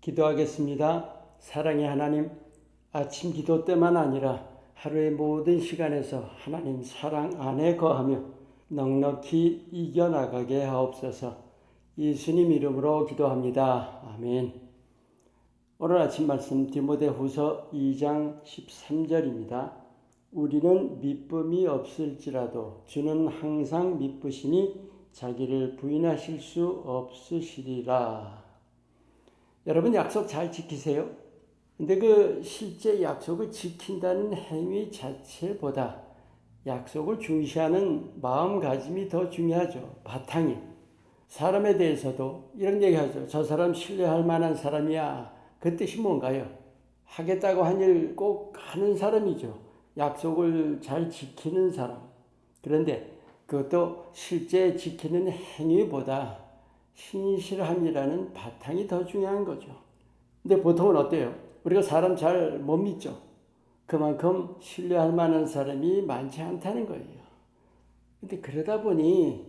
기도하겠습니다. 사랑의 하나님, 아침 기도 때만 아니라 하루의 모든 시간에서 하나님 사랑 안에 거하며 넉넉히 이겨나가게 하옵소서. 예수님 이름으로 기도합니다. 아멘. 오늘 아침 말씀 디모데후서 2장 13절입니다. 우리는 미쁨이 없을지라도 주는 항상 미쁘시니 자기를 부인하실 수 없으시리라. 여러분 약속 잘 지키세요? 근데 그 실제 약속을 지킨다는 행위 자체보다 약속을 중시하는 마음가짐이 더 중요하죠. 바탕이. 사람에 대해서도 이런 얘기하죠. 저 사람 신뢰할 만한 사람이야. 그 뜻이 뭔가요? 하겠다고 한 일 꼭 하는 사람이죠. 약속을 잘 지키는 사람. 그런데 그것도 실제 지키는 행위보다 신실함이라는 바탕이 더 중요한 거죠. 근데 보통은 어때요? 우리가 사람 잘 못 믿죠. 그만큼 신뢰할 만한 사람이 많지 않다는 거예요. 근데 그러다 보니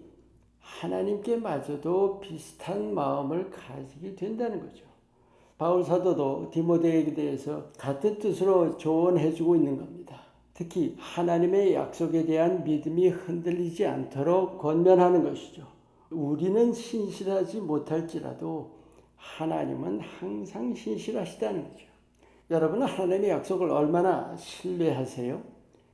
하나님께 마저도 비슷한 마음을 가지게 된다는 거죠. 바울 사도도 디모데에게 대해서 같은 뜻으로 조언해주고 있는 겁니다. 특히 하나님의 약속에 대한 믿음이 흔들리지 않도록 권면하는 것이죠. 우리는 신실하지 못할지라도 하나님은 항상 신실하시다는 거죠. 여러분은 하나님의 약속을 얼마나 신뢰하세요?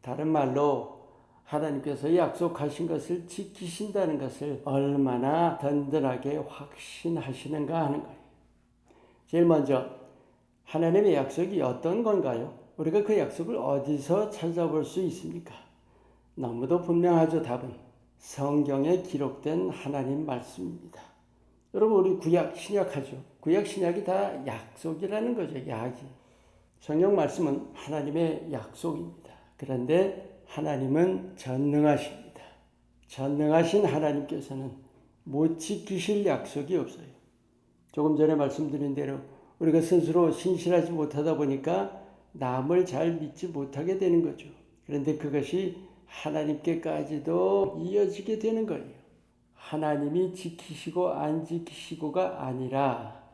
다른 말로 하나님께서 약속하신 것을 지키신다는 것을 얼마나 든든하게 확신하시는가 하는 거예요. 제일 먼저 하나님의 약속이 어떤 건가요? 우리가 그 약속을 어디서 찾아볼 수 있습니까? 너무도 분명하죠. 답은 성경에 기록된 하나님 말씀입니다. 여러분 우리 구약 신약하죠. 구약 신약이 다 약속이라는 거죠. 약이. 성경 말씀은 하나님의 약속입니다. 그런데 하나님은 전능하십니다. 전능하신 하나님께서는 못 지키실 약속이 없어요. 조금 전에 말씀드린 대로 우리가 스스로 신실하지 못하다 보니까 남을 잘 믿지 못하게 되는 거죠. 그런데 그것이 하나님께까지도 이어지게 되는 거예요. 하나님이 지키시고 안 지키시고가 아니라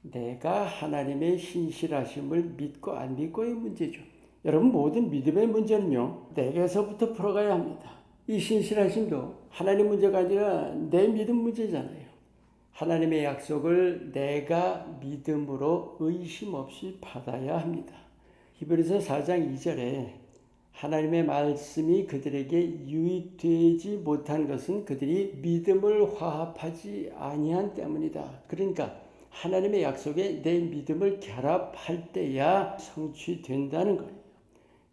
내가 하나님의 신실하심을 믿고 안 믿고의 문제죠. 여러분 모든 믿음의 문제는요. 내게서부터 풀어가야 합니다. 이 신실하심도 하나님 문제가 아니라 내 믿음 문제잖아요. 하나님의 약속을 내가 믿음으로 의심 없이 받아야 합니다. 히브리서 4장 2절에 하나님의 말씀이 그들에게 유익되지 못한 것은 그들이 믿음을 화합하지 아니한 때문이다. 그러니까 하나님의 약속에 내 믿음을 결합할 때야 성취된다는 거예요.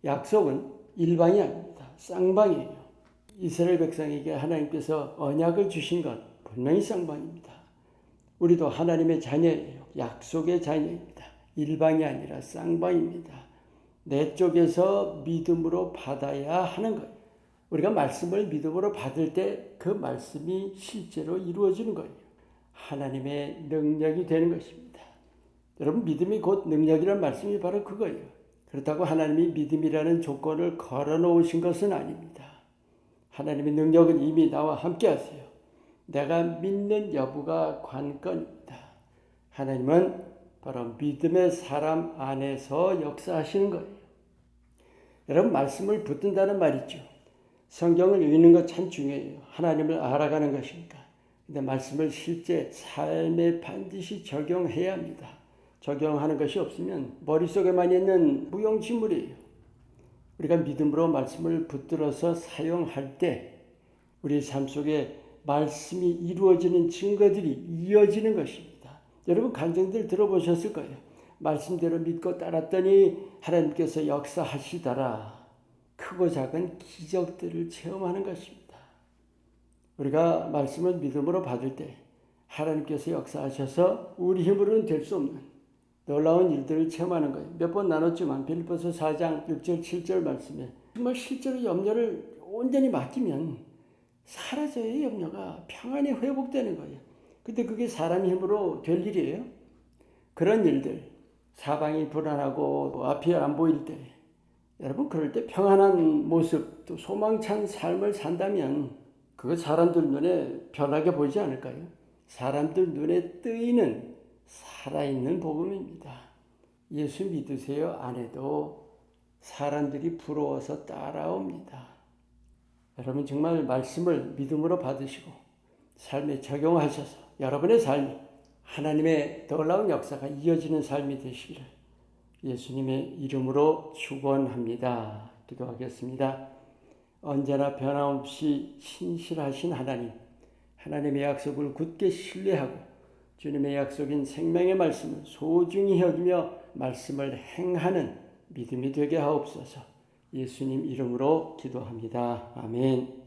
약속은 일방이 아닙니다. 쌍방이에요. 이스라엘 백성에게 하나님께서 언약을 주신 건 분명히 쌍방입니다. 우리도 하나님의 자녀예요. 약속의 자녀입니다. 일방이 아니라 쌍방입니다. 내 쪽에서 믿음으로 받아야 하는 거예요. 우리가 말씀을 믿음으로 받을 때 그 말씀이 실제로 이루어지는 거예요. 하나님의 능력이 되는 것입니다. 여러분 믿음이 곧 능력이라는 말씀이 바로 그거예요. 그렇다고 하나님이 믿음이라는 조건을 걸어놓으신 것은 아닙니다. 하나님의 능력은 이미 나와 함께 하세요. 내가 믿는 여부가 관건입니다. 하나님은 바로 믿음의 사람 안에서 역사하시는 거예요. 여러분 말씀을 붙든다는 말이죠. 성경을 읽는 것 참 중요해요. 하나님을 알아가는 것이니까. 근데 말씀을 실제 삶에 반드시 적용해야 합니다. 적용하는 것이 없으면 머릿속에만 있는 무용지물이에요. 우리가 믿음으로 말씀을 붙들어서 사용할 때 우리 삶 속에 말씀이 이루어지는 증거들이 이어지는 것입니다. 여러분 간증들 들어보셨을 거예요. 말씀대로 믿고 따랐더니 하나님께서 역사하시더라. 크고 작은 기적들을 체험하는 것입니다. 우리가 말씀을 믿음으로 받을 때 하나님께서 역사하셔서 우리 힘으로는 될 수 없는 놀라운 일들을 체험하는 거예요. 몇 번 나눴지만 빌립보서 4장 6절 7절 말씀에 정말 실제로 염려를 온전히 맡기면 사라져요. 염려가 평안이 회복되는 거예요. 근데 그게 사람 힘으로 될 일이에요. 그런 일들 사방이 불안하고 앞이 안 보일 때 여러분 그럴 때 평안한 모습 또 소망찬 삶을 산다면 그거 사람들 눈에 변하게 보이지 않을까요? 사람들 눈에 뜨이는 살아있는 복음입니다. 예수 믿으세요 안 해도 사람들이 부러워서 따라옵니다. 여러분 정말 말씀을 믿음으로 받으시고 삶에 적용하셔서 여러분의 삶이 하나님의 놀라운 역사가 이어지는 삶이 되시기를 예수님의 이름으로 축원합니다. 기도하겠습니다. 언제나 변함없이 신실하신 하나님, 하나님의 약속을 굳게 신뢰하고 주님의 약속인 생명의 말씀을 소중히 여기며 말씀을 행하는 믿음이 되게 하옵소서. 예수님 이름으로 기도합니다. 아멘.